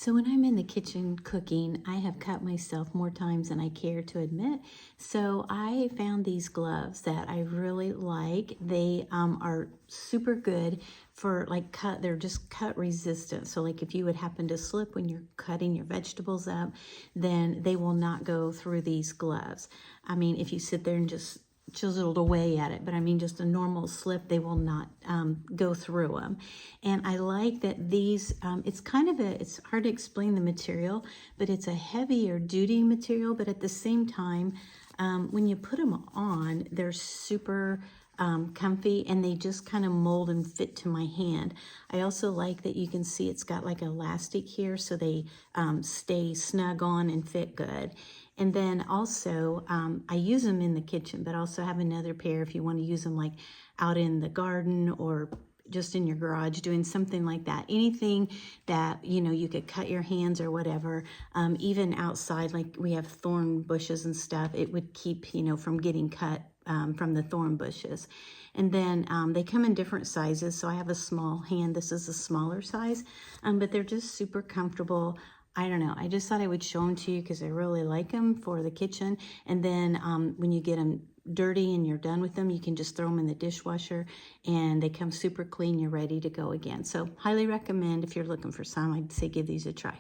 So when I'm in the kitchen cooking, I have cut myself more times than I care to admit. So I found these gloves that I really like. They are super good for like cut, they're just cut resistant. So like if you would happen to slip when you're cutting your vegetables up, then they will not go through these gloves. I mean, if you sit there and just chiseled away at it, but I mean just a normal slip, they will not go through them. And I like that these, it's kind of it's hard to explain the material, but it's a heavier duty material, but at the same time, when you put them on, they're super comfy, and they just kind of mold and fit to my hand. I also like that you can see it's got like elastic here, so they stay snug on and fit good. And then also, I use them in the kitchen, but also have another pair if you want to use them like out in the garden or just in your garage, doing something like that. Anything that, you know, you could cut your hands or whatever, even outside, like we have thorn bushes and stuff, it would keep, you know, from getting cut from the thorn bushes. And then they come in different sizes. So I have a small hand. This is a smaller size, but they're just super comfortable. I don't know. I just thought I would show them to you because I really like them for the kitchen. And then when you get them dirty and you're done with them, you can just throw them in the dishwasher and they come super clean. You're ready to go again. So highly recommend if you're looking for some. I'd say give these a try.